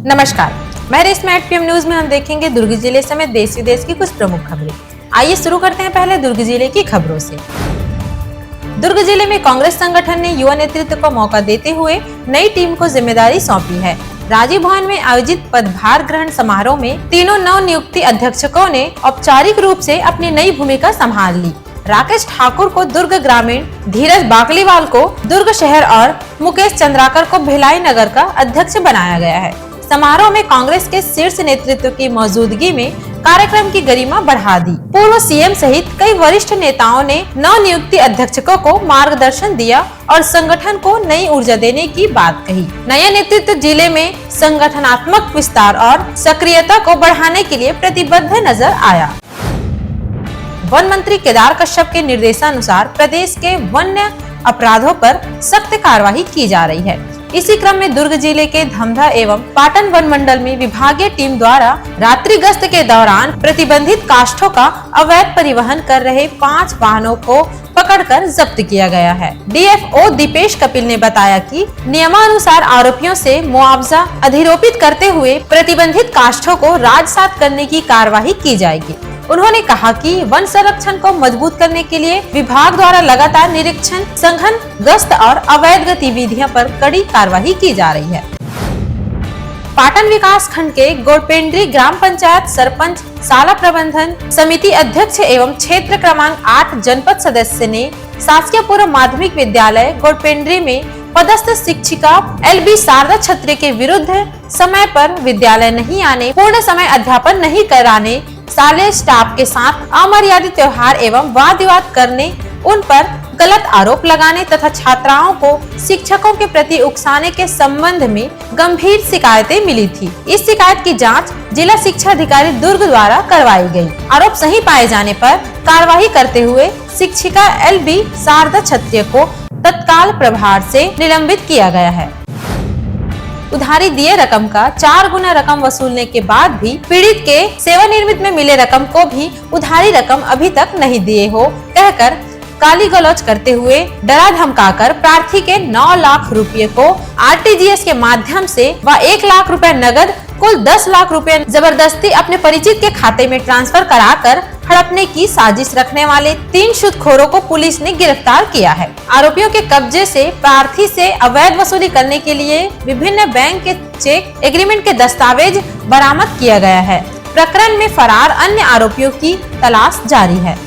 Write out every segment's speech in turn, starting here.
नमस्कार, मैं रेशमा एटपीएम न्यूज में हम देखेंगे दुर्ग जिले समेत देश विदेश की कुछ प्रमुख खबरें। आइए शुरू करते हैं पहले दुर्ग जिले की खबरों से। दुर्ग जिले में कांग्रेस संगठन ने युवा नेतृत्व को मौका देते हुए नई टीम को जिम्मेदारी सौंपी है। राजीव भवन में आयोजित पदभार ग्रहण समारोह में तीनों नव नियुक्ति अध्यक्षकों ने औपचारिक रूप से अपनी नई भूमिका संभाल ली। राकेश ठाकुर को दुर्ग ग्रामीण, धीरज बाकलीवाल को दुर्ग शहर और मुकेश चंद्राकर को भिलाई नगर का अध्यक्ष बनाया गया है। समारोह में कांग्रेस के शीर्ष नेतृत्व की मौजूदगी में कार्यक्रम की गरिमा बढ़ा दी। पूर्व सीएम सहित कई वरिष्ठ नेताओं ने नव नियुक्ति अध्यक्षकों को मार्गदर्शन दिया और संगठन को नई ऊर्जा देने की बात कही। नया नेतृत्व जिले में संगठनात्मक विस्तार और सक्रियता को बढ़ाने के लिए प्रतिबद्ध नजर आया। वन मंत्री केदार कश्यप के निर्देशानुसार प्रदेश के वन्य अपराधों पर सख्त कार्रवाई की जा रही है। इसी क्रम में दुर्ग जिले के धमधा एवं पाटन वन मंडल में विभागीय टीम द्वारा रात्रि गश्त के दौरान प्रतिबंधित काष्ठों का अवैध परिवहन कर रहे 5 वाहनों को पकड़कर जब्त किया गया है। डीएफओ दीपेश कपिल ने बताया कि नियमानुसार आरोपियों से मुआवजा अधिरोपित करते हुए प्रतिबंधित काष्ठों को राजसात करने की कार्यवाही की जाएगी। उन्होंने कहा कि वन संरक्षण को मजबूत करने के लिए विभाग द्वारा लगातार निरीक्षण, संघन, गश्त और अवैध गतिविधियों पर कड़ी कार्रवाई की जा रही है। पाटन विकास खंड के गोरपेंड्री ग्राम पंचायत सरपंच, शाला प्रबंधन समिति अध्यक्ष एवं क्षेत्र क्रमांक 8 जनपद सदस्य ने शासकीय पूर्व माध्यमिक विद्यालय गोरपेंड्री में पदस्थ शिक्षिका LB शारदा छत्री के विरुद्ध समय पर विद्यालय नहीं आने, पूर्ण समय अध्यापन नहीं कराने, शालेय स्टाफ के साथ अमर्यादित व्यवहार एवं वाद विवाद करने, उन पर गलत आरोप लगाने तथा छात्राओं को शिक्षकों के प्रति उकसाने के संबंध में गंभीर शिकायतें मिली थी। इस शिकायत की जांच जिला शिक्षा अधिकारी दुर्ग द्वारा करवाई गई। आरोप सही पाए जाने पर कार्रवाई करते हुए शिक्षिका LB शारदा छत्री को तत्काल प्रभार से निलंबित किया गया है। उधारी दिए रकम का 4 गुना रकम वसूलने के बाद भी पीड़ित के सेवानिवृत्त में मिले रकम को भी उधारी रकम अभी तक नहीं दिए हो कहकर गाली गलौज करते हुए डरा धमकाकर प्रार्थी के 9 लाख रुपए को RTGS के माध्यम से व 1 लाख रुपए नगद कुल 10 लाख रुपए जबरदस्ती अपने परिचित के खाते में ट्रांसफर कराकर हड़पने की साजिश रखने वाले 3 सूदखोरों को पुलिस ने गिरफ्तार किया है। आरोपियों के कब्जे से प्रार्थी से अवैध वसूली करने के लिए विभिन्न बैंक के चेक, एग्रीमेंट के दस्तावेज बरामद किया गया है। प्रकरण में फरार अन्य आरोपियों की तलाश जारी है।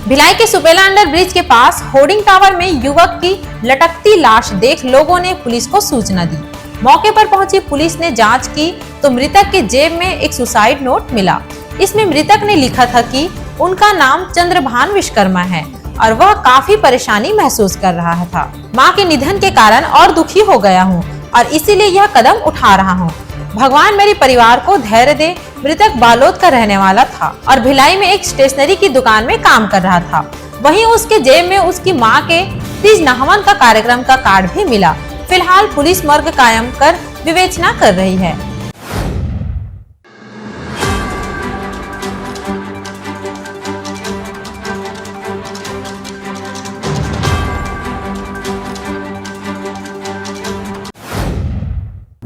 भिलाई के सुपेला अंडर ब्रिज के पास होर्डिंग टावर में युवक की लटकती लाश देख लोगों ने पुलिस को सूचना दी। मौके पर पहुंची पुलिस ने जांच की तो मृतक के जेब में एक सुसाइड नोट मिला। इसमें मृतक ने लिखा था कि उनका नाम चंद्रभान विश्वकर्मा है और वह काफी परेशानी महसूस कर रहा था। मां के निधन के कारण और दुखी हो गया हूं और इसीलिए यह कदम उठा रहा हूं। भगवान मेरे परिवार को धैर्य दे। मृतक बालोद का रहने वाला था और भिलाई में एक स्टेशनरी की दुकान में काम कर रहा था। वहीं उसके जेब में उसकी मां के तीज नहवन का कार्यक्रम का कार्ड भी मिला। फिलहाल पुलिस मर्ग कायम कर विवेचना कर रही है।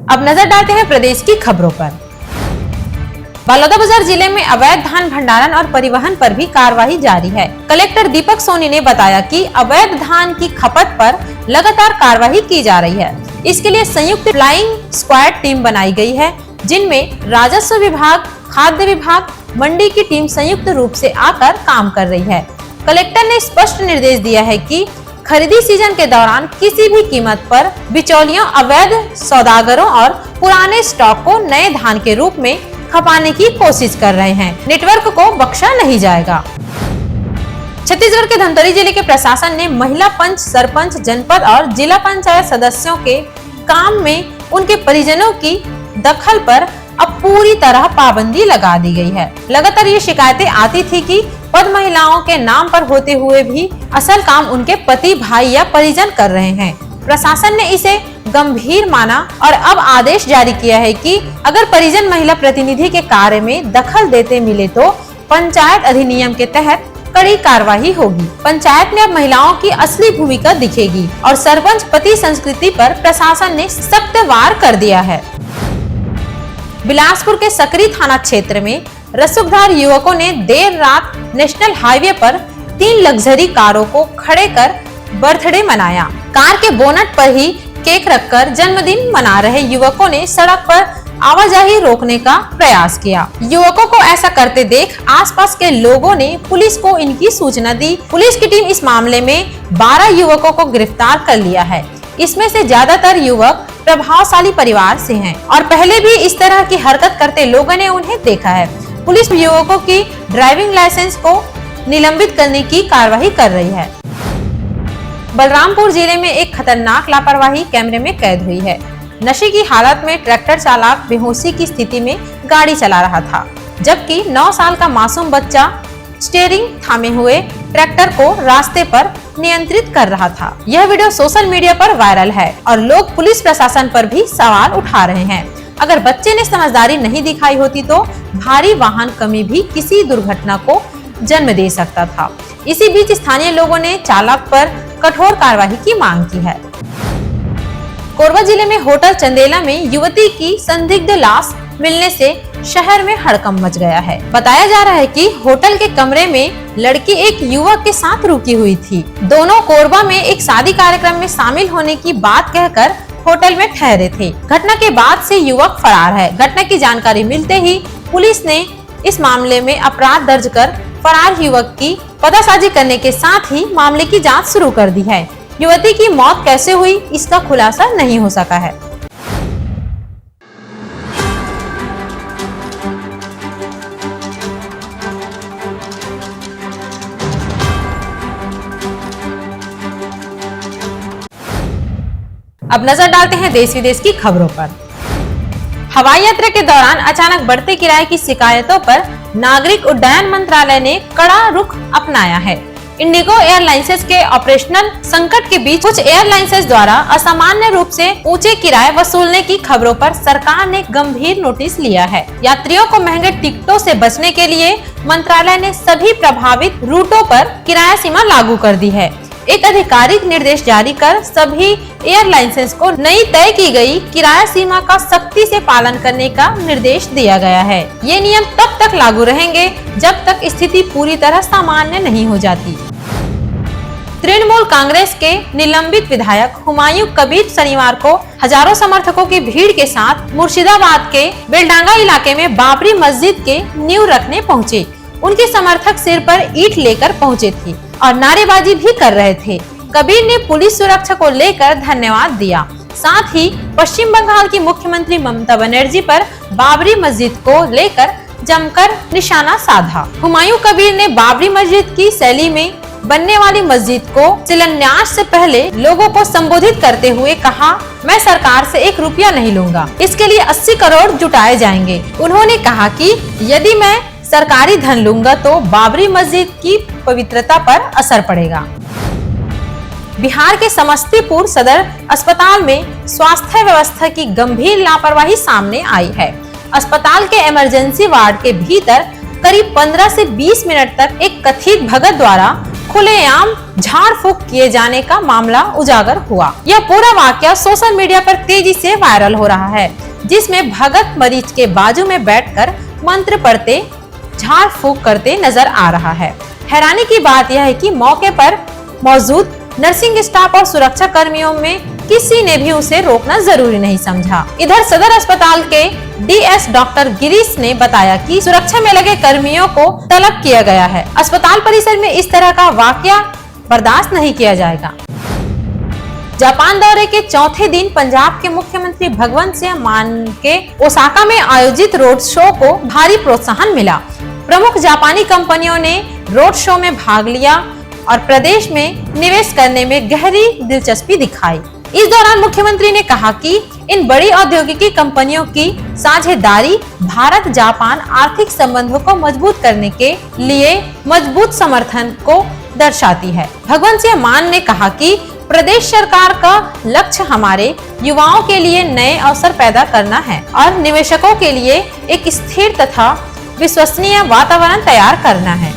अब नजर डालते हैं प्रदेश की खबरों पर। बलौदाबाजार जिले में अवैध धान भंडारण और परिवहन पर भी कार्रवाई जारी है। कलेक्टर दीपक सोनी ने बताया कि अवैध धान की खपत पर लगातार कार्रवाई की जा रही है। इसके लिए संयुक्त फ्लाइंग स्क्वाड टीम बनाई गई है, जिनमें राजस्व विभाग, खाद्य विभाग, मंडी की टीम संयुक्त रूप से आकर काम कर रही है। कलेक्टर ने स्पष्ट निर्देश दिया है कि खरीदी सीजन के दौरान किसी भी कीमत पर बिचौलियों, अवैध सौदागरों और पुराने स्टॉक को नए धान के रूप में खपाने की कोशिश कर रहे हैं। नेटवर्क को बख्शा नहीं जाएगा। छत्तीसगढ़ के धमतरी जिले के प्रशासन ने महिला पंच, सरपंच, जनपद और जिला पंचायत सदस्यों के काम में उनके परिजनों की दखल पर अब पूरी तरह पाबंदी लगा दी गई है। लगातार ये शिकायतें आती थी कि पद महिलाओं के नाम पर होते हुए भी असल काम उनके पति, भाई या परिजन कर रहे हैं। प्रशासन ने इसे गंभीर माना और अब आदेश जारी किया है कि अगर परिजन महिला प्रतिनिधि के कार्य में दखल देते मिले तो पंचायत अधिनियम के तहत कड़ी कार्रवाई होगी। पंचायत में अब महिलाओं की असली भूमिका दिखेगी और सरपंच पति संस्कृति पर प्रशासन ने सख्त वार कर दिया है। बिलासपुर के सकरी थाना क्षेत्र में रसूखदार युवकों ने देर रात नेशनल हाईवे पर 3 लग्जरी कारों को खड़े कर बर्थडे मनाया। कार के बोनट पर ही केक रखकर जन्मदिन मना रहे युवकों ने सड़क पर आवाजाही रोकने का प्रयास किया। युवकों को ऐसा करते देख आसपास के लोगों ने पुलिस को इनकी सूचना दी। पुलिस की टीम इस मामले में 12 युवकों को गिरफ्तार कर लिया है। इसमें से ज्यादातर युवक प्रभावशाली परिवार से हैं और पहले भी इस तरह की हरकत करते लोगों ने उन्हें देखा है। पुलिस युवकों की ड्राइविंग लाइसेंस को निलंबित करने की कार्रवाई कर रही है। बलरामपुर जिले में एक खतरनाक लापरवाही कैमरे में कैद हुई है। नशे की हालत में ट्रैक्टर चालक बेहोशी की स्थिति में गाड़ी चला रहा था, जबकि 9 साल का मासूम बच्चा स्टीयरिंग थामे हुए ट्रैक्टर को रास्ते पर नियंत्रित कर रहा था। यह वीडियो सोशल मीडिया पर वायरल है और लोग पुलिस प्रशासन पर भी सवाल उठा रहे हैं। अगर बच्चे ने समझदारी नहीं दिखाई होती तो भारी वाहन कमी भी किसी दुर्घटना को जन्म दे सकता था। इसी बीच स्थानीय लोगों ने चालक पर कठोर कार्रवाई की मांग की है। कोरबा जिले में होटल चंदेला में युवती की संदिग्ध लाश मिलने से शहर में हड़कंप मच गया है। बताया जा रहा है कि होटल के कमरे में लड़की एक युवक के साथ रुकी हुई थी। दोनों कोरबा में एक शादी कार्यक्रम में शामिल होने की बात कहकर होटल में ठहरे थे। घटना के बाद से युवक फरार है। घटना की जानकारी मिलते ही पुलिस ने इस मामले में अपराध दर्ज कर फरार युवक की पतासाजी करने के साथ ही मामले की जांच शुरू कर दी है। युवती की मौत कैसे हुई इसका खुलासा नहीं हो सका है। अब नजर डालते हैं देश विदेश की खबरों पर। हवाई यात्रा के दौरान अचानक बढ़ते किराए की शिकायतों पर नागरिक उड्डयन मंत्रालय ने कड़ा रुख अपनाया है। इंडिगो एयरलाइंसेस के ऑपरेशनल संकट के बीच कुछ एयरलाइंसेस द्वारा असामान्य रूप से ऊंचे किराए वसूलने की खबरों पर सरकार ने गंभीर नोटिस लिया है। यात्रियों को महंगे टिकटों से बचने के लिए मंत्रालय ने सभी प्रभावित रूटों पर किराया सीमा लागू कर दी है। एक आधिकारिक निर्देश जारी कर सभी एयरलाइंसेस को नई तय की गई किराया सीमा का सख्ती से पालन करने का निर्देश दिया गया है। ये नियम तब तक लागू रहेंगे जब तक स्थिति पूरी तरह सामान्य नहीं हो जाती। तृणमूल कांग्रेस के निलंबित विधायक हुमायूं कबीर शनिवार को हजारों समर्थकों की भीड़ के साथ मुर्शिदाबाद के बेलडांगा इलाके में बाबरी मस्जिद के नींव रखने पहुँचे। उनके समर्थक सिर पर ईंट लेकर पहुँचे थे और नारेबाजी भी कर रहे थे। कबीर ने पुलिस सुरक्षा को लेकर धन्यवाद दिया। साथ ही पश्चिम बंगाल की मुख्यमंत्री ममता बनर्जी पर बाबरी मस्जिद को लेकर जमकर निशाना साधा। हुमायूं कबीर ने बाबरी मस्जिद की शैली में बनने वाली मस्जिद को शिलान्यास से पहले लोगों को संबोधित करते हुए कहा, मैं सरकार से 1 रुपया नहीं लूंगा, इसके लिए 80 करोड़ जुटाए जाएंगे। उन्होंने कहा कि यदि मैं सरकारी धन लूंगा तो बाबरी मस्जिद की पवित्रता पर असर पड़ेगा। बिहार के समस्तीपुर सदर अस्पताल में स्वास्थ्य व्यवस्था की गंभीर लापरवाही सामने आई है। अस्पताल के इमरजेंसी वार्ड के भीतर करीब 15 से 20 मिनट तक एक कथित भगत द्वारा खुलेआम झाड़ फूक किए जाने का मामला उजागर हुआ। यह पूरा वाकया सोशल मीडिया पर तेजी से वायरल हो रहा है, जिसमें भगत मरीज के बाजू में बैठकर मंत्र पढ़ते झाड़ फूक करते नजर आ रहा है। हैरानी की बात यह है कि मौके पर मौजूद नर्सिंग स्टाफ और सुरक्षा कर्मियों में किसी ने भी उसे रोकना जरूरी नहीं समझा। इधर सदर अस्पताल के डीएस डॉक्टर गिरीश ने बताया कि सुरक्षा में लगे कर्मियों को तलब किया गया है। अस्पताल परिसर में इस तरह का वाकया बर्दाश्त नहीं किया जाएगा। जापान दौरे के चौथे दिन पंजाब के मुख्यमंत्री भगवंत सिंह मान के ओसाका में आयोजित रोड शो को भारी प्रोत्साहन मिला। प्रमुख जापानी कंपनियों ने रोड शो में भाग लिया और प्रदेश में निवेश करने में गहरी दिलचस्पी दिखाई। इस दौरान मुख्यमंत्री ने कहा कि इन बड़ी औद्योगिकी कंपनियों की साझेदारी भारत जापान आर्थिक संबंधों को मजबूत करने के लिए मजबूत समर्थन को दर्शाती है। भगवंत सिंह मान ने कहा कि प्रदेश सरकार का लक्ष्य हमारे युवाओं के लिए नए अवसर पैदा करना है और निवेशकों के लिए एक स्थिर तथा विश्वसनीय वातावरण तैयार करना है।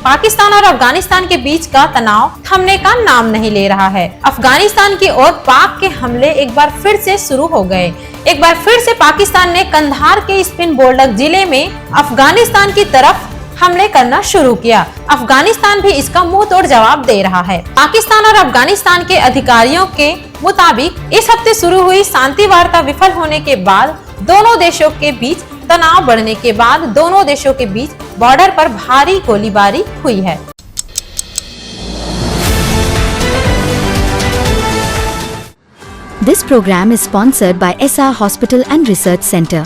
पाकिस्तान और अफगानिस्तान के बीच का तनाव थमने का नाम नहीं ले रहा है। अफगानिस्तान की ओर पाक के हमले एक बार फिर से शुरू हो गए। एक बार फिर से पाकिस्तान ने कंधार के स्पिन बोल्डक जिले में अफगानिस्तान की तरफ हमले करना शुरू किया। अफगानिस्तान भी इसका मुंह तोड़ जवाब दे रहा है। पाकिस्तान और अफगानिस्तान के अधिकारियों के मुताबिक इस हफ्ते शुरू हुई शांति वार्ता विफल होने के बाद दोनों देशों के बीच तनाव बढ़ने के बाद दोनों देशों के बीच बॉर्डर पर भारी गोलीबारी हुई है। This program is sponsored by SR Hospital and Research Center.